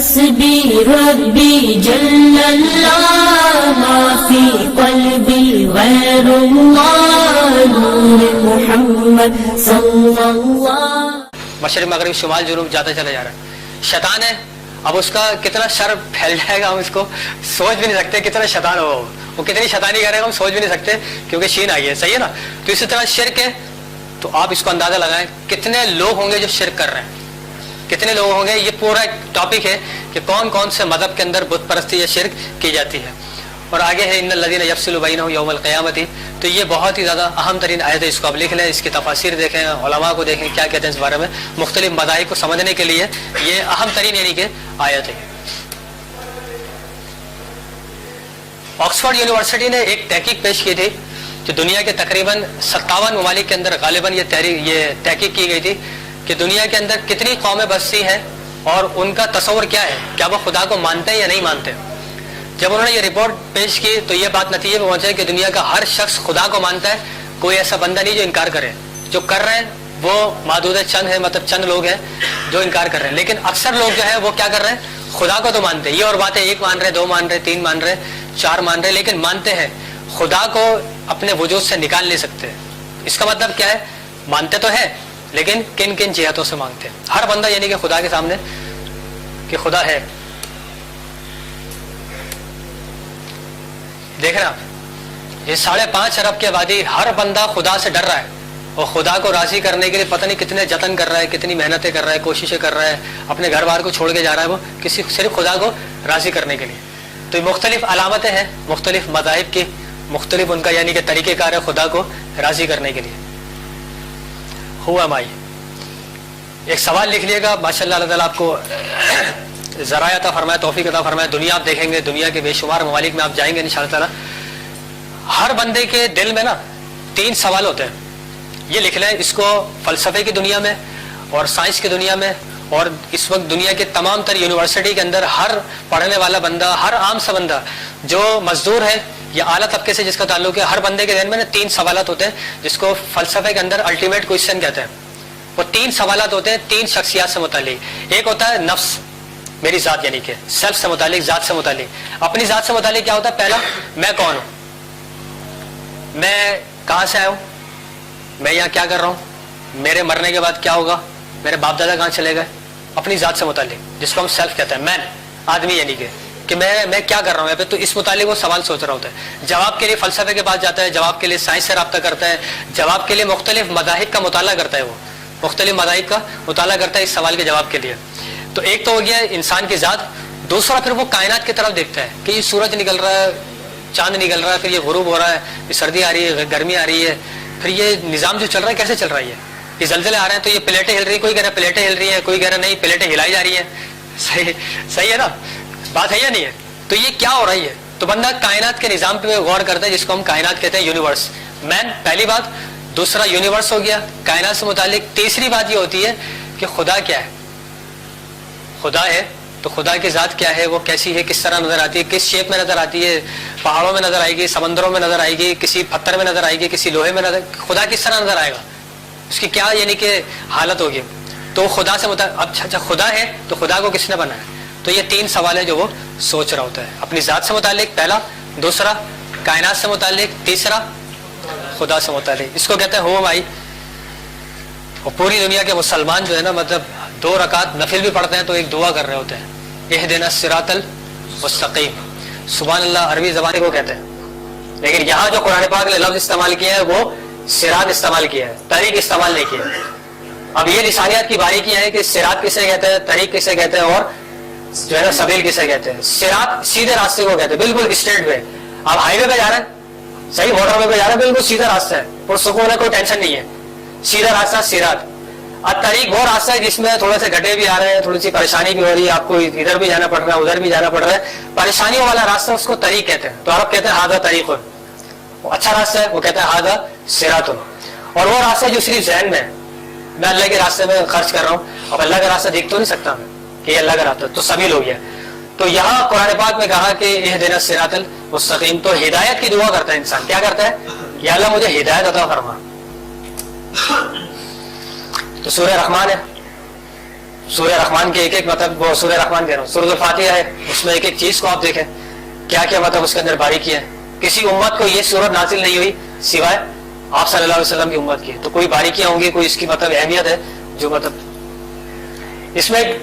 حسبی ربی جل اللہ ما فی قلبی غیر اللہ نور محمد صلی اللہ. مشرق مغرب شمال جنوب جاتا چلا جا رہا ہے. شیطان ہے, اب اس کا کتنا شر پھیل جائے گا ہم اس کو سوچ بھی نہیں سکتے. کتنا شیطان ہو وہ کتنی شیطانی کرے گا ہم سوچ بھی نہیں سکتے, کیونکہ شین آئی ہے. صحیح ہے نا. تو اسی طرح شرک ہے, تو آپ اس کو اندازہ لگائیں کتنے لوگ ہوں گے جو شرک کر رہے ہیں, کتنے لوگ ہوں گے. یہ پورا ایک ٹاپک ہے کہ کون کون سے مذہب کے اندر بت پرستی یا شرک کی جاتی ہے. اور آگے ہے ان الذین یفصلون بینہم یوم القیامۃ. تو یہ بہت ہی زیادہ اہم ترین آیت ہے, اس کو آپ لکھ لیں, اس کی تفاسیر دیکھیں, علماء کو دیکھیں کیا کہتے ہیں اس بارے میں. مختلف مذاہب کو سمجھنے کے لیے یہ اہم ترین یعنی کہ آیت ہے. آکسفورڈ یونیورسٹی نے ایک تحقیق پیش کی تھی جو دنیا کے تقریباً 57 ممالک کے اندر غالباً یہ تحقیق کی گئی تھی کہ دنیا کے اندر کتنی قومیں بستی ہیں اور ان کا تصور کیا ہے, کیا وہ خدا کو مانتے ہیں یا نہیں مانتے. جب انہوں نے یہ رپورٹ پیش کی تو یہ بات نتیجے میں پہنچے کہ دنیا کا ہر شخص خدا کو مانتا ہے, کوئی ایسا بندہ نہیں جو انکار کرے. جو کر رہے ہیں وہ معدود چند ہیں, مطلب چند لوگ ہیں جو انکار کر رہے ہیں, لیکن اکثر لوگ جو ہے وہ کیا کر رہے ہیں, خدا کو تو مانتے ہیں. یہ اور بات ہے, ایک مان رہے, دو مان رہے, تین مان رہے, چار مان رہے, لیکن مانتے ہیں. خدا کو اپنے وجود سے نکال نہیں سکتے. اس کا مطلب کیا ہے, مانتے تو ہے لیکن کن کن جہتوں سے مانگتے ہیں. ہر بندہ یعنی کہ خدا کے سامنے کہ خدا ہے. دیکھ رہے آپ, یہ 5.5 ارب کی آبادی, ہر بندہ خدا سے ڈر رہا ہے اور خدا کو راضی کرنے کے لیے پتہ نہیں کتنے جتن کر رہا ہے, کتنی محنتیں کر رہا ہے, کوششیں کر رہا ہے, اپنے گھر بار کو چھوڑ کے جا رہا ہے وہ کسی صرف خدا کو راضی کرنے کے لیے. تو یہ مختلف علامتیں ہیں مختلف مذاہب کی, مختلف ان کا یعنی کہ طریقہ کار ہے خدا کو راضی کرنے کے لیے. ہوا مائی ایک سوال لکھ لیے گا, ماشاءاللہ اللہ تعالیٰ آپ کو ذرائع عطا فرمائے, توفیق عطا فرمائے. دنیا آپ دیکھیں گے, دنیا کے بے شمار ممالک میں آپ جائیں گے انشاءاللہ تعالیٰ, ہر بندے کے دل میں نا 3 سوال ہوتے ہیں. یہ لکھ لیں اس کو, فلسفے کی دنیا میں اور سائنس کی دنیا میں, اور اس وقت دنیا کے تمام تر یونیورسٹی کے اندر ہر پڑھنے والا بندہ, ہر عام سا بندہ جو مزدور ہے یا اعلیٰ طبقے سے جس کا تعلق ہے, ہر بندے کے ذہن میں نا 3 سوالات ہوتے ہیں جس کو فلسفے کے اندر الٹیمیٹ کویشچن کہتے ہیں. وہ 3 سوالات ہوتے ہیں 3 شخصیات سے متعلق. ایک ہوتا ہے نفس, میری ذات یعنی کہ سیلف سے متعلق, ذات سے متعلق. اپنی ذات سے متعلق کیا ہوتا ہے, پہلا میں کون ہوں, میں کہاں سے آیا ہوں, میں یہاں کیا کر رہا ہوں, میرے مرنے کے بعد کیا ہوگا, میرے باپ دادا کہاں چلے گئے. اپنی ذات سے متعلق جس کو ہم سیلف کہتے ہیں, مین آدمی یعنی کہ میں کیا کر رہا ہوں یہاں پہ. تو اس متعلق وہ سوال سوچ رہا ہوتا ہے. جواب کے لیے فلسفے کے پاس جاتا ہے, جواب کے لیے سائنس سے رابطہ کرتا ہے, جواب کے لیے مختلف مذاہب کا مطالعہ کرتا ہے, وہ مختلف مذاہب کا مطالعہ کرتا ہے اس سوال کے جواب کے لیے. تو ایک تو ہو گیا انسان کی ذات. دوسرا پھر وہ کائنات کی طرف دیکھتا ہے کہ یہ سورج نکل رہا ہے, چاند نکل رہا ہے, پھر یہ غروب ہو رہا ہے, پھر سردی آ رہی ہے, گرمی آ رہی ہے, پھر یہ نظام جو چل رہا ہے کیسے چل رہا ہے, یہ زلزلے آ رہے ہیں تو یہ پلیٹیں ہل رہی ہیں, کوئی کہہ رہا ہے پلیٹیں ہل رہی ہیں, کوئی کہہ رہا نہیں پلیٹیں ہلائی جا رہی ہیں. صحیح ہے نا, بات ہے یا نہیں ہے. تو یہ کیا ہو رہی ہے, تو بندہ کائنات کے نظام پہ غور کرتا ہے جس کو ہم کائنات کہتے ہیں, یونیورس. مین پہلی بات, دوسرا یونیورس ہو گیا کائنات سے متعلق. تیسری بات یہ ہوتی ہے کہ خدا کیا ہے. خدا ہے تو خدا کی ذات کیا ہے, وہ کیسی ہے, کس طرح نظر آتی ہے, کس شیپ میں نظر آتی ہے, پہاڑوں میں نظر آئے گی, سمندروں میں نظر آئے گی, کسی پتھر میں نظر آئے گی, کسی لوہے میں نظر, خدا کس طرح نظر آئے گا, اس کی کیا یعنی کہ حالت ہوگی. تو خدا سے اچھا خدا ہے تو خدا کو کس نے بنایا. تو یہ 3 سوال ہے جو وہ سوچ رہا ہوتا ہے, اپنی ذات سے متعلق پہلا, دوسرا کائنات سے متعلق, تیسرا خدا سے متعلق. اس کو کہتے ہیں ہو مائی. اور پوری دنیا کے مسلمان جو ہے نا, مطلب 2 رکعت نفل بھی پڑھتے ہیں تو ایک دعا کر رہے ہوتے ہیں, اہدنا الصراط المستقیم. سبحان اللہ عربی زبان کو کہتے ہیں, لیکن یہاں جو قرآن پاک نے لفظ استعمال کیا ہے وہ صراط استعمال کیا ہے, طریق استعمال نہیں کیا ہے. اب یہ لسانیات کی باریکی ہے کہ صراط کسے کہتے ہیں, طریق کسے کہتے ہیں, اور جو ہے نا سبیل کسے کہتے ہیں. صراط سیدھے راستے کو کہتے ہیں, بالکل اسٹریٹ وے. آپ ہائی وے پہ جا رہے ہیں, صحیح موٹر وے پہ جا رہے ہیں, بالکل سیدھا راستہ ہے, پرسکون ہے, کوئی ٹینشن نہیں ہے, سیدھا راستہ صراط. طریق وہ راستہ ہے جس میں تھوڑے سے گڈھے بھی آ رہے ہیں, تھوڑی سی پریشانی بھی ہو رہی ہے, آپ کو ادھر بھی جانا پڑ رہا ہے, ادھر بھی جانا پڑ رہا ہے, پریشانیوں والا راستہ اس کو طریق کہتے ہیں. تو عرب کہتے ہیں ہاذا طریق, اچھا راستہ ہے, وہ کہتے ہیں ہاذا صراط. اور وہ راستہ جو صرف ذہن میں, میں اللہ کے راستے میں خرچ کر رہا ہوں, اب اللہ کا راستہ دیکھ تو نہیں سکتا میں کہ یہ اللہ کا راستہ, تو سبیل ہو گیا. تو یہاں قرآن پاک میں کہا کہ اہدنا الصراط المستقیم. تو ہدایت کی دعا کرتا ہے انسان, کیا کرتا ہے, یا اللہ مجھے ہدایت عطا فرما. تو سورہ رحمان ہے, سورہ رحمان کے ایک ایک مطلب وہ سورہ رحمان کہہ رہا ہوں سورۃ الفاتحہ ہے, اس میں ایک ایک چیز کو آپ دیکھیں کیا کیا مطلب اس کے اندر باریکی ہے. کسی امت کو یہ سورت نازل نہیں ہوئی سوائے آپ صلی اللہ علیہ وسلم کی امت کی. تو کوئی باریکیاں ہوں گی, کوئی اس کی مطلب اہمیت ہے جو مطلب اس میں ایک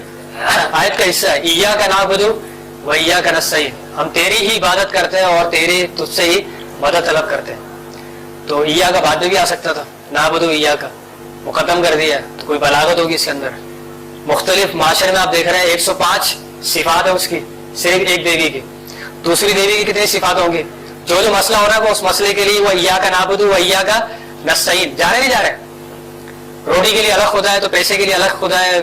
آیت کا حصہ ہے ایاک نعبد و ایاک نستعین, ہم تیری ہی عبادت کرتے ہیں اور تیرے تجھ سے ہی مدد طلب کرتے ہیں. تو ایاک بعد میں بھی آ سکتا تھا, نعبد و ایاک مقدم کر دیا, تو کوئی بلاغت ہوگی اس کے اندر. مختلف معاشرے میں آپ دیکھ رہے ہیں 105 صفات ہے اس کی, صرف ایک دیوی کی. دوسری دیوی کی کتنی صفات ہوں گی؟ جو مسئلہ ہو رہا ہے وہ اس مسئلے کے لیے وہ ایاک نعبد و ایاک نستعین. جا رہے نہیں جا رہے؟ روٹی کے لیے الگ خدا ہے تو پیسے کے لیے الگ خدا ہے,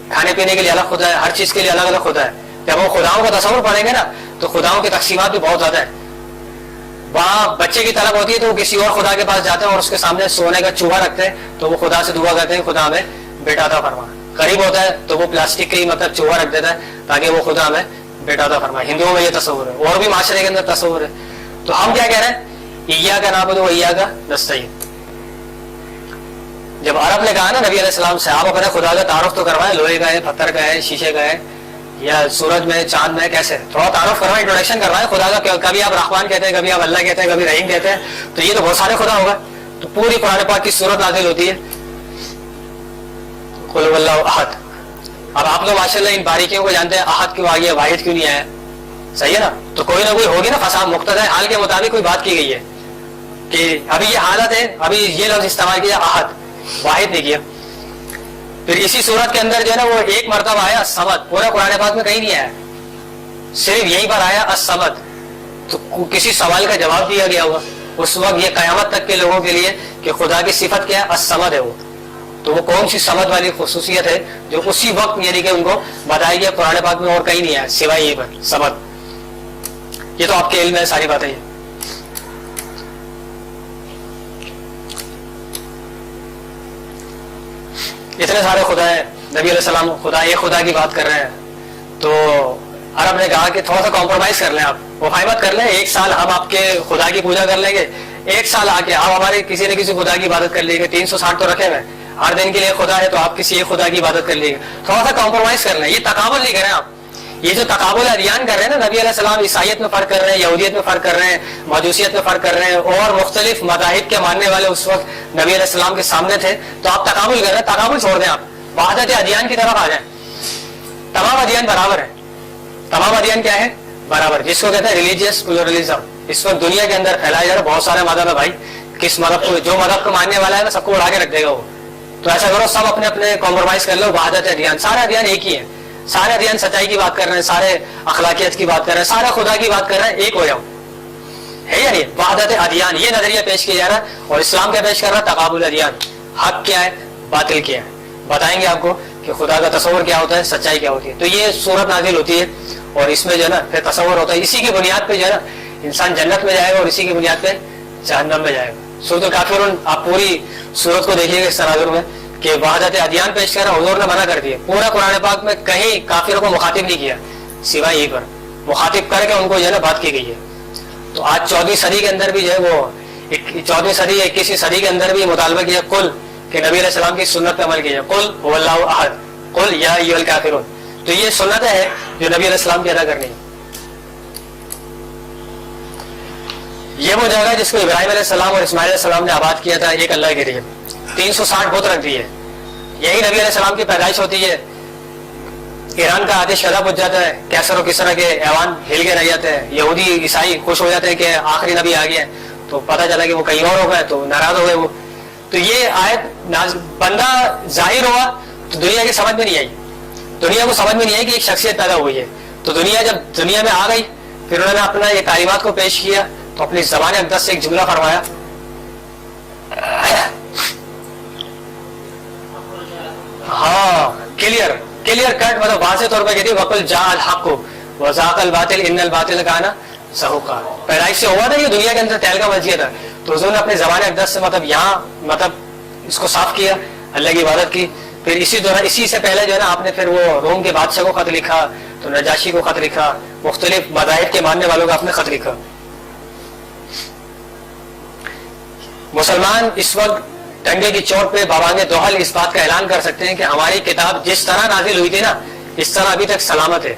کھانے پینے کے لیے الگ خدا ہے, ہر چیز کے لیے الگ الگ خدا ہے. جب وہ خداؤں کا تصور پڑھیں گے نا تو خداؤں کی تقسیمات بھی بہت زیادہ ہے. وہاں بچے کی طلب ہوتی ہے تو وہ کسی اور خدا کے پاس جاتے ہیں اور اس کے سامنے سونے کا چوہا رکھتے ہیں, تو وہ خدا سے دعا کرتے ہیں خدا ہمیں بیٹا عطا فرما. غریب ہوتا ہے تو وہ پلاسٹک کی مطلب چوہا رکھ دیتا ہے تاکہ وہ خدا ہمیں بیٹا عطا فرمائے. ہندوؤں میں یہ تصور ہے, اور بھی معاشرے کے اندر تصور ہے. تو ہم کیا کہہ رہے ہیں ایاک نعبد و ایاک نستعین. جب عرب نے کہا نا نبی علیہ السلام سے آپ اپنے خدا کا تعارف تو کروائیں, لوہے کا ہے, پتھر کا ہے, شیشے کا ہے, یا سورج میں چاند میں, کیسے تھوڑا تعارف کروائیں, انٹروڈکشن کروائیں خدا کا. کبھی آپ رحمان کہتے ہیں, کبھی آپ اللہ کہتے ہیں, کبھی رحیم کہتے ہیں, تو یہ تو بہت سارے خدا ہوگا. تو پوری قرآن پاک کی سورت نازل ہوتی ہے قل هو اللہ احد. اب آپ لوگ ماشاء اللہ ان باریکیوں کو جانتے ہیں, احد کیوں آ گیا, واحد کیوں نہیں آیا, صحیح ہے نا. تو کوئی نہ کوئی ہوگی نا فساد, مقتضی حال کے مطابق کوئی بات کی گئی ہے کہ ابھی یہ حالت ہے, ابھی یہ لفظ استعمال کیا احد, واحد نہیں کیا. پھر اسی صورت کے اندر جو ہے نا وہ ایک مرتبہ آیا الصمد, پورا قرآن پاک میں کہیں نہیں آیا, صرف یہیں پر آیا الصمد. تو کسی سوال کا جواب دیا گیا ہوگا اس وقت یہ قیامت تک کے لوگوں کے لیے کہ خدا کی صفت کیا ہے, الصمد ہے وہ. تو وہ کون سی صمد والی خصوصیت ہے جو اسی وقت یعنی کہ ان کو بتائی گیا قرآن پاک میں, اور کہیں نہیں آیا سوائے یہ پر صمد. یہ تو آپ کے علم میں ساری باتیں. اتنے سارے خدا ہیں, نبی علیہ السلام خدا ایک خدا کی بات کر رہے ہیں. تو عرب نے کہا کہ تھوڑا سا کمپرومائز کر لیں, آپ مفاہمت کر لیں, ایک سال ہم آپ کے خدا کی پوجا کر لیں گے, ایک سال آ کے آپ ہمارے کسی نہ کسی خدا کی عبادت کر لیجیے. 360 تو رکھے ہوئے, ہر دن کے لیے خدا ہے, تو آپ کسی ایک خدا کی عبادت کر لیجیے. تھوڑا سا کمپرومائز کر لیں, یہ تقابل نہیں کریں آپ. یہ جو تقابل ادیان کر رہے ہیں نا, نبی علیہ السلام عیسائیت میں فرق کر رہے ہیں, یہودیت میں فرق کر رہے ہیں, مجوسیت میں فرق کر رہے ہیں, اور مختلف مذاہب کے ماننے والے اس وقت نبی علیہ السلام کے سامنے تھے. تو آپ تقابل کر رہے ہیں, تقابل چھوڑ دیں, آپ وحدت ادیان کی طرف آ جائیں. تمام ادیان برابر ہیں. تمام ادیان کیا ہے؟ برابر, جس کو کہتے ہیں ریلیجیس پلورلزم. اس وقت دنیا کے اندر پھیلایا جا رہا ہے, بہت سارے مذہب ہے بھائی, کس مذہب کو جو مذہب کو ماننے والا ہے نا سب کو اڑا کے رکھ دے گا وہ. تو ایسا کرو سب اپنے اپنے کمپرومائز کر لو, وحدت ادیان. سارے ادیان ایک ہی ہیں, سارے ادیان سچائی کی بات کر رہے ہیں, سارے اخلاقیت کی بات کر رہے ہیں, سارے خدا کی بات کر رہے ہیں, ایک ہو جاؤ. ہے یا نہیں؟ وحدت ادیان یہ نظریہ پیش کیا جا رہا ہے, اور اسلام کیا پیش کر رہا ہے؟ تقابل ادیان. حق کیا ہے, باطل کیا ہے, بتائیں گے آپ کو کہ خدا کا تصور کیا ہوتا ہے, سچائی کیا ہوتی ہے. تو یہ صورت نازل ہوتی ہے, اور اس میں جو ہے نا پھر تصور ہوتا ہے. اسی کی بنیاد پہ جو ہے نا انسان جنت میں جائے گا, اور اسی کی بنیاد پہ جہنم میں جائے گا. سورۃ الکافرون آپ پوری سورت کو دیکھیے گا اس تناظر میں کہ وحدت ادیان پیش کر رہا, حضور نے منع کر دیا. پورا قرآن پاک میں کہیں کافروں کو مخاطب نہیں کیا, سوائے یہیں پر مخاطب کر کے ان کو جو ہے نا بات کی گئی ہے. تو آج 14ویں صدی کے اندر بھی جو ہے وہ 14ویں صدی 21ویں صدی کے اندر بھی مطالبہ کیا کل کہ نبی علیہ السلام کی سنت پہ عمل کیا جائے. قل هو اللہ احد قل یا ایھا الکافرون. تو یہ سنت ہے جو نبی علیہ السلام کی ادا کرنی ہے. یہ وہ جگہ جس کو ابراہیم علیہ السلام اور اسماعیل علیہ السلام نے آباد کیا تھا ایک اللہ کے لیے. 360 بت رکھ دیے. یہی نبی علیہ السلام کی پیدائش ہوتی ہے. ایران کا آتش فضا پہنچ جاتا ہے, کیسر و کسرا کے ایوان ہل کے رہ جاتے ہیں, یہودی عیسائی خوش ہو جاتے ہیں کہ آخری نبی آ گیا. تو پتہ چلا کہ وہ کہیں اور ہو گئے, تو ناراض ہو گئے وہ. تو یہ آیت بندہ ظاہر ہوا تو دنیا کی سمجھ میں نہیں آئی, دنیا کو سمجھ میں نہیں آئی کہ ایک شخصیت پیدا ہوئی ہے. تو دنیا جب دنیا میں آ گئی پھر انہوں نے اپنا یہ تعلیمات کو پیش کیا, تو اپنی زبان اقدس سے ایک جملہ فرمایا, ہاں کلیئر کٹ, مطلب واضح طور پہ کہتی ہے وقل جاء الحق وزاق الباطل ان الباطل کان زہوقا. پیدائش سے ہوا تھا یہ دنیا کے اندر تہلکہ مچ گیا تھا. تو حضور نے اپنی زبان اقدس سے مطلب یہاں مطلب اس کو صاف کیا, اللہ کی عبادت کی. پھر اسی دوران اسی سے پہلے جو ہے نا آپ نے پھر وہ روم کے بادشاہ کو خط لکھا, تو نجاشی کو خط لکھا, مختلف مذاہب کے ماننے والوں کو آپ نے خط لکھا. مسلمان اس وقت ٹنگے کی چوٹ پہ بابانگ دوحل اس بات کا اعلان کر سکتے ہیں کہ ہماری کتاب جس طرح نازل ہوئی تھی نا اس طرح ابھی تک سلامت ہے.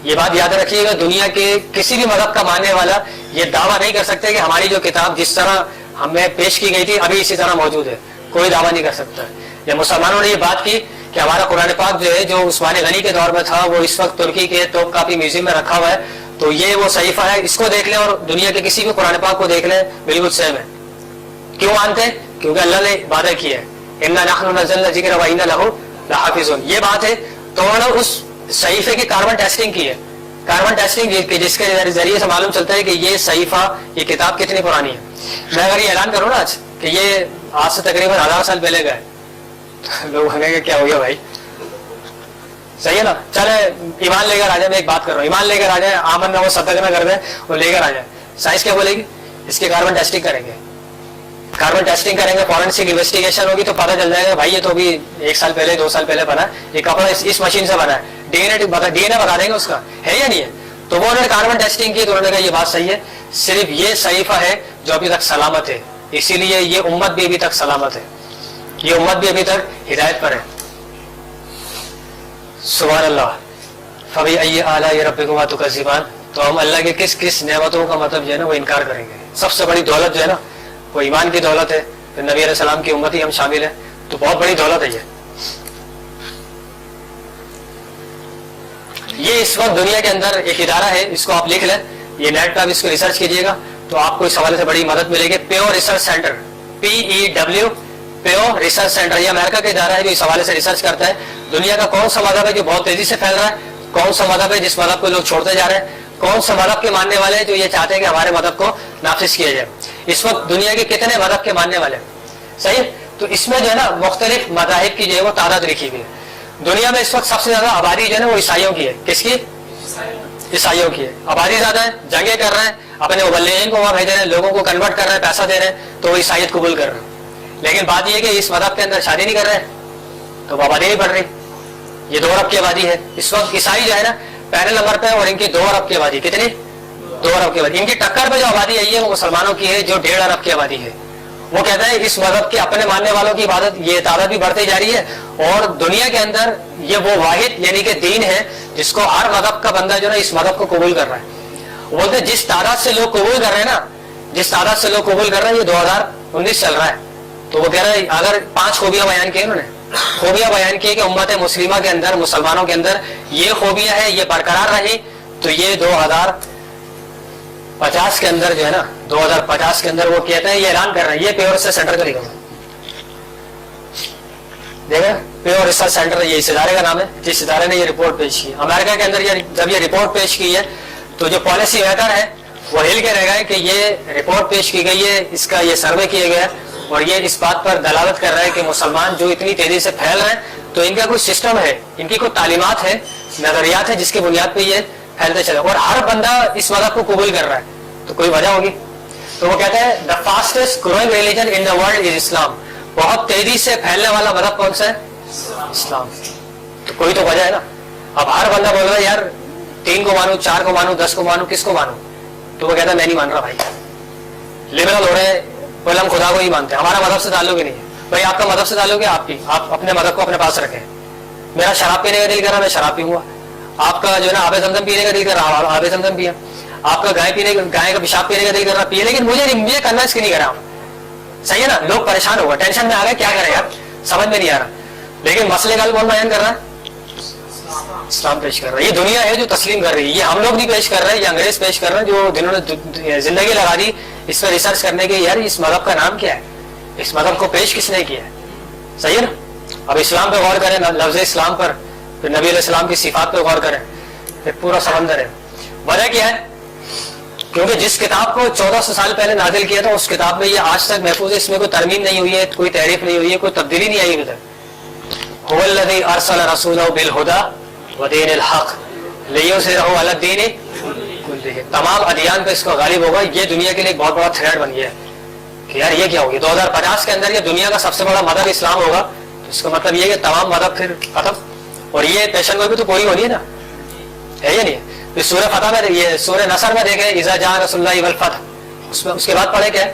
یہ بات یاد رکھیے گا, دنیا کے کسی بھی مذہب کا ماننے والا یہ دعویٰ نہیں کر سکتے کہ ہماری جو کتاب جس طرح ہمیں پیش کی گئی تھی ابھی اسی طرح موجود ہے. کوئی دعویٰ نہیں کر سکتا. جب مسلمانوں نے یہ بات کی کہ ہمارا قرآن پاک جو ہے جو عثمان غنی کے دور میں تھا وہ اس وقت ترکی کے توپ کاپی میوزیم میں رکھا ہوا ہے, تو یہ وہ صحیفہ ہے, اس کو دیکھ لیں اور دنیا کے کسی بھی قرآن پاک کو دیکھ لیں بالکل سیم ہے. کیوں مانتے ہیں؟ کیونکہ اللہ نے وعدہ کیا ہے اِنَّا نَحْنُ نَزَّلْنَا الذِّكْرَ وَإِنَّا لَهُ لَحَافِظُونَ. یہ بات ہے. تو انہوں نے اس صحیفے کی کاربن ٹیسٹنگ کی ہے. کاربن ٹیسٹنگ جس کے ذریعے سے معلوم چلتا ہے کہ یہ صحیفہ یہ کتاب کتنی پرانی ہے. میں اگر یہ اعلان کروں نا آج کہ یہ آج سے تقریباً 1000 سال پہلے کا ہے, لوگ کہیں گے کیا ہو گیا بھائی, صحیح ہے نا. چلے ایمان لے کر آ جائے, میں ایک بات کر رہا ہوں, ایمان لے کر آ جائے, آمن نہ وہ صدقہ نہ کر دیں, وہ لے کر آ جائے. سائنس کیا بولے گی؟ اس کی کاربن ٹیسٹنگ کریں گے, کاربن ٹیسٹنگ کریں گے, فورینسک انویسٹیگیشن ہوگی تو پتہ چل جائے گا بھائی یہ تو ابھی 1 سال پہلے 2 سال پہلے بنا ہے, یہ کپڑا اس مشین سے بنا ہے. ڈی این اے بتا دیں گے اس کا ہے یا نہیں ہے. تو وہ انہوں نے کاربن ٹیسٹنگ کی تو انہوں نے کہا یہ بات صحیح ہے, صرف یہ صحیفہ ہے جو ابھی تک سلامت ہے, اسی لیے یہ امت بھی ابھی تک سلامت ہے, یہ امت بھی ابھی تک ہدایت پر ہے. سبحان اللہ. فَبِأَيِّ آلَاءِ رَبِّكُمَا تُكَذِّبَانِ. تو ہم اللہ کے کس کس نعمتوں کا مطلب جو ہے نا وہ انکار کریں گے. سب سے بڑی دولت جو ہے نا وہ ایمان کی دولت ہے, پھر نبی علیہ السلام کی امت ہی ہم شامل ہیں, تو بہت بڑی دولت ہے یہ اس وقت دنیا کے اندر ایک ادارہ ہے, اس کو آپ لکھ لیں, یہ نیٹ پہ آپ اس کو ریسرچ کیجیے گا تو آپ کو اس حوالے سے بڑی مدد ملے گی. پیو ریسرچ سینٹر, PEW, پیو ریسرچ سینٹر, یہ امریکہ کا ادارہ ہے جو اس حوالے سے ریسرچ کرتا ہے دنیا کا کون سا مذہب ہے جو بہت تیزی سے پھیل رہا ہے, کون سا مذہب ہے جس مذہب کو لوگ چھوڑتے جا رہے ہیں, کون سا مذہب کے ماننے والے ہیں جو یہ چاہتے ہیں کہ ہمارے مذہب کو نافذ کیا جائے. اس وقت دنیا کے کتنے مذہب کے ماننے والے ہیں, صحیح. تو اس میں جو ہے نا مختلف مذاہب کی جو ہے وہ تعداد لکھی ہوئی ہے. دنیا میں اس وقت سب سے زیادہ آبادی جو ہے نا وہ عیسائیوں کی ہے. کس کی؟ عیسائیوں کی ہے. آبادی زیادہ ہے, جنگیں کر رہے ہیں, اپنے مبلغین کو وہاں بھیج رہے ہیں, لوگوں کو کنورٹ کر رہے ہیں, پیسہ دے رہے ہیں, تو وہ عیسائیت قبول کر رہے ہیں. لیکن بات یہ ہے کہ اس مذہب کے اندر شادی نہیں کر رہے تو آبادی نہیں بڑھ رہی. یہ 2 ارب کی آبادی ہے اس وقت. عیسائی جو ہے نا پہلے نمبر پہ, اور ان کی 2 ارب کی آبادی. کتنی؟ 2 ارب کی آبادی. ان کی ٹکر پہ جو آبادی آئی ہے وہ مسلمانوں کی ہے جو 1.5 ارب کی آبادی ہے. وہ کہتا ہے اس مذہب کے اپنے ماننے والوں کی عبادت یہ تعداد بھی بڑھتی جا رہی ہے, اور دنیا کے اندر یہ وہ واحد یعنی کہ دین ہے جس کو ہر مذہب کا بندہ جو ہے اس مذہب کو قبول کر رہا ہے. وہ بولتے ہیں جس تعداد سے لوگ قبول کر رہے ہیں نا, جس تعداد سے لوگ قبول کر رہے ہیں, یہ 2019 چل رہا ہے. تو وہ کہہ رہے ہیں اگر 5 خوبیاں بیان کی انہوں نے, خوبیاں بیان کی کہ امت مسلمہ کے اندر, مسلمانوں کے اندر یہ خوبیاں ہیں, یہ برقرار رہی تو یہ 2050 کے اندر جو ہے نا 2050 کے اندر وہ کہتے ہیں, یہ اعلان کر رہے ہیں. یہ پیور ریسرچ سینٹر کا لکھا ہوا دیکھیں, پیور ریسرچ سینٹر یہ اس ادارے کا نام ہے جس ادارے نے یہ رپورٹ پیش کی. امریکہ کے اندر جب یہ رپورٹ پیش کی ہے تو جو پالیسی میکر ہے وہ ہل کے رہ گئے کہ یہ رپورٹ پیش کی گئی ہے, اس کا یہ سروے کیا گیا ہے, اور یہ اس بات پر دلالت کر رہا ہے کہ مسلمان جو اتنی تیزی سے پھیل رہے ہیں تو ان کا کوئی سسٹم ہے, ان کی کوئی تعلیمات ہے, نظریات ہے جس کی بنیاد پہ یہ پھیلتے چلے, اور ہر بندہ اس مذہب کو قبول کر رہا ہے. تو کوئی وجہ ہوگی. تو وہ کہتے ہیں the fastest growing religion in the world is Islam. بہت تیزی سے پھیلنے والا مذہب کون سا ہے؟ اسلام. تو کوئی تو وجہ ہے نا. اب ہر بندہ بول رہا ہے یار 3 کو مانوں, 4 کو مانوں, 10 کو مانوں, کس کو مانوں؟ تو وہ کہتا ہے میں نہیں مان رہا بھائی. لبرل ہو رہے ہیں, پہلے ہم خدا کو ہی مانتے ہیں, ہمارا مذہب سے تعلق ہی نہیں ہے. بھائی آپ کا مذہب سے تعلق ہے, آپ اپنے مذہب کو اپنے پاس رکھیں. میرا شراب پینے کا دل کر رہا, میں شراب پیوں گا. آپ کا جو ہے نا آب زمزم پینے کا دل کر رہا, آب زمزم پیا. آپ کا گائے کا پیشاب پینے کا دل کر رہا, پیے. لیکن مجھے کنوینس کی نہیں کر رہا ہوں, صحیح ہے نا. لوگ پریشان ہو گئے, ٹینشن میں آ گئے, کیا کرے یار, سمجھ میں نہیں آ رہا. لیکن مسئلے کا کون بیان کر رہا ہے؟ اسلام پیش کر رہا ہے. یہ دنیا ہے جو تسلیم کر رہی ہے. یہ ہم لوگ نہیں پیش کر رہے ہیں, یہ انگریز پیش کر رہے ہیں جو جنہوں نے زندگی لگا دی اس پر ریسرچ کرنے کے. یار اس مذہب کا نام کیا ہے, اس مذہب کو پیش کس نے کیا ہے, صحیح ہے نا. اب اسلام پہ غور کریں, لفظ اسلام پر, پھر نبی علیہ السلام کی صفات پہ غور کریں, پھر پورا سمندر ہے. وجہ کیا ہے؟ کیونکہ جس کتاب کو 1400 سال پہلے نازل کیا تھا اس کتاب میں یہ آج تک محفوظ ہے, اس میں کوئی ترمیم نہیں ہوئی ہے, کوئی تحریف نہیں ہوئی ہے, کوئی تبدیلی نہیں آئی ابھی تک. هو الذی ارسل رسولہ بالہدی ودین الحق لیظہرہ علی الدین کلہ. تمام ادیان پہ اس کو غالب ہوگا. یہ دنیا کے لیے ایک بہت بڑا تھریٹ بن گیا ہے کہ یار یہ کیا ہوگی 2050 کے اندر یہ دنیا کا سب سے بڑا مذہب اسلام ہوگا. تو اس کا مطلب یہ کہ تمام مذہب پھر ختم. اور یہ پیشن گوئی بھی تو پوری ہونی ہے نا, ہے یا نہیں؟ سورہ فتح میں, یہ سورہ نصر میں دیکھیں, اذا جاء نصر اللہ والفتح, اس کے بعد پڑھے کیا ہے؟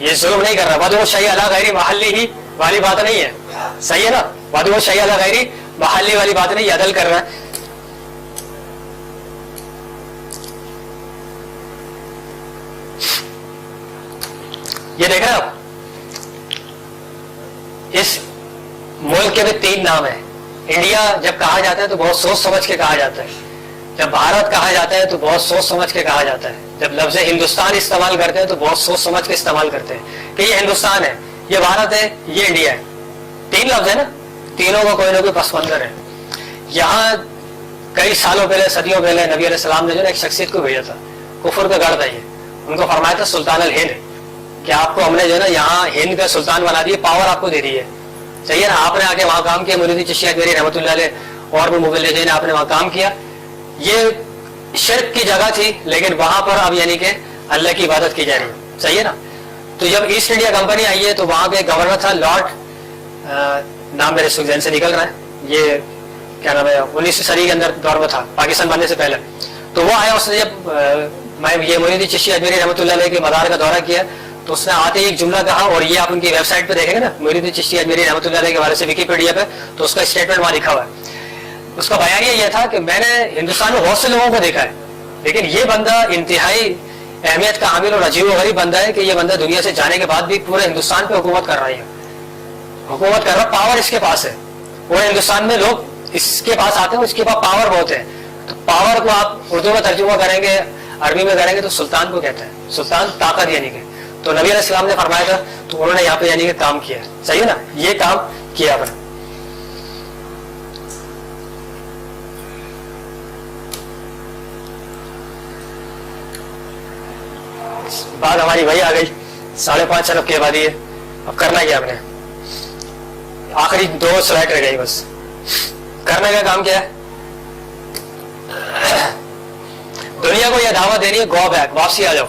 یہ ظلم نہیں کر رہا. وَدْعُوا الشَّيْءَ عَلَىٰ غَيْرِ مَحَلِّهِ والی بات نہیں ہے, صحیح ہے نا. وَدْعُوا الشَّيْءَ عَلَىٰ غَيْرِ مَحَلِّهِ والی بات نہیں, یہ عدل کر رہا ہے. یہ دیکھ رہے ہیں آپ, اس ملک کے بھی 3 نام ہیں. انڈیا جب کہا جاتا ہے تو بہت سوچ سمجھ کے کہا جاتا ہے. جب بھارت کہا جاتا ہے تو بہت سوچ سمجھ کے کہا جاتا ہے. جب لفظ ہندوستان استعمال کرتے ہیں تو بہت سوچ سمجھ کے استعمال کرتے ہیں کہ یہ ہندوستان ہے, یہ بھارت ہے, یہ انڈیا ہے. 3 لفظ ہے نا, تینوں کا کوئی نہ کوئی پس منظر ہے. یہاں کئی سالوں پہلے, صدیوں پہلے نبی علیہ السلام نے جو ایک شخصیت کو بھیجا تھا, کفر کا گڑھ تھا یہ. ان کو فرمایا تھا سلطان الہند, کہ آپ کو ہم نے جو ہے نا یہاں ہند کا سلطان بنا دیے, پاور آپ کو دے دی ہے, صحیح ہے نا. آپ نے آ کے وہاں کام کیا, مولوی چشتی اجمیری رحمۃ اللہ علیہ اور بھی مبلغین نے آپ نے وہاں کام کیا. یہ شرک کی جگہ تھی, لیکن وہاں پر اب یعنی کہ اللہ کی عبادت کی جا رہی ہے, صحیح ہے نا. تو جب ایسٹ انڈیا کمپنی آئی ہے تو وہاں پہ گورنر تھا لارڈ, نام میرے ذہن سے نکل رہا ہے, یہ کیا نام ہے, 19ویں صدی کے اندر دور میں تھا, پاکستان بننے سے پہلے. تو وہ آیا, اس نے جب میں یہ مولوی چشتی اجمیری رحمۃ اللہ علیہ کے مزار کا دورہ کیا تو اس نے آتے ہی ایک جملہ کہا, اور یہ آپ ان کی ویب سائٹ پہ دیکھیں گے نا, مولوی چشتی اجمیری رحمۃ اللہ علیہ کے حوالے سے ویکیپیڈیا پہ, تو اس کا اسٹیٹمنٹ وہاں لکھا ہوا ہے. اس کا بیان یہ تھا کہ میں نے ہندوستان میں بہت سے لوگوں کو دیکھا ہے, لیکن یہ بندہ انتہائی اہمیت کا حامل اور عجیب و غریب بندہ ہے کہ یہ بندہ دنیا سے جانے کے بعد بھی پورے ہندوستان پہ حکومت کر رہا ہے, حکومت کر رہا, پاور اس کے پاس ہے. پورے ہندوستان میں لوگ اس کے پاس آتے ہیں, اس کے پاس پاور بہت ہے. تو پاور کو آپ اردو میں ترجمہ کریں گے, عربی میں کریں گے تو سلطان کو کہتے ہیں, سلطان طاقت یعنی کہ. تو نبی علیہ السلام نے فرمایا تھا, تو انہوں نے یہاں پہ یعنی کہ کام کیا, صحیح ہے نا, یہ کام کیا آپ نے. بات ہماری وہی آ گئی, 5.5 ارب کی آبادی ہے, اب کرنا کیا آپ نے, آخری 2 سلائڈ رہ گئی بس. کرنے کا کام کیا ہے, دنیا کو یہ دعوت دینی ہے, گو بیک, واپسی آ جاؤ,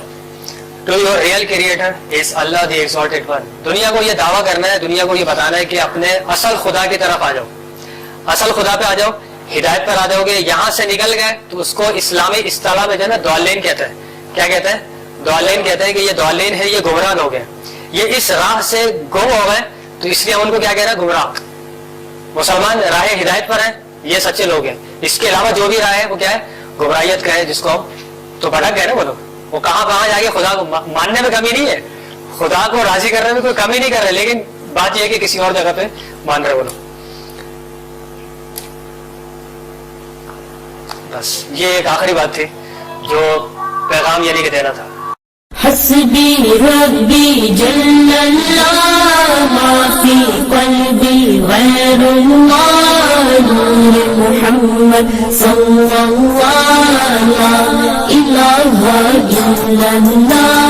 to your real creator is Allah the exalted one. دنیا کو یہ دعویٰ کرنا ہے, دنیا کو یہ بتانا ہے کہ اپنے اصل خدا کی طرف آ جاؤ, اصل خدا پہ آ جاؤ, ہدایت پر آ جاؤ گے. یہاں سے نکل گئے تو اس کو اسلامی اصطلاح میں جو ہے نا ضالین کہتے ہیں. کیا کہتے ہیں, ضالین کہتے ہیں کہ یہ ضالین ہے, یہ گمراہ لوگ ہیں, یہ اس راہ سے گم ہو گئے, تو اس لیے ہم ان کو کیا کہہ رہے ہیں, گمراہ. مسلمان راہ ہدایت پر ہیں, یہ سچے لوگ ہیں. اس کے علاوہ جو بھی راہ ہے وہ کیا ہے, گمراہیت کا ہے, جس کو ہم تو بھٹک گئے نا وہ لوگ. وہ کہاں جا کے خدا کو ماننے میں کمی نہیں ہے, خدا کو راضی کرنے میں کوئی کمی نہیں کر رہے, لیکن بات یہ ہے کہ کسی اور جگہ پہ مان رہے وہ لوگ. بس یہ ایک آخری بات تھی جو پیغام یعنی کہ دینا تھا. حسبی ربی جل اللہ ما فی قلبی غیر اللہ نور محمد صلی اللہ لا الہ الا اللہ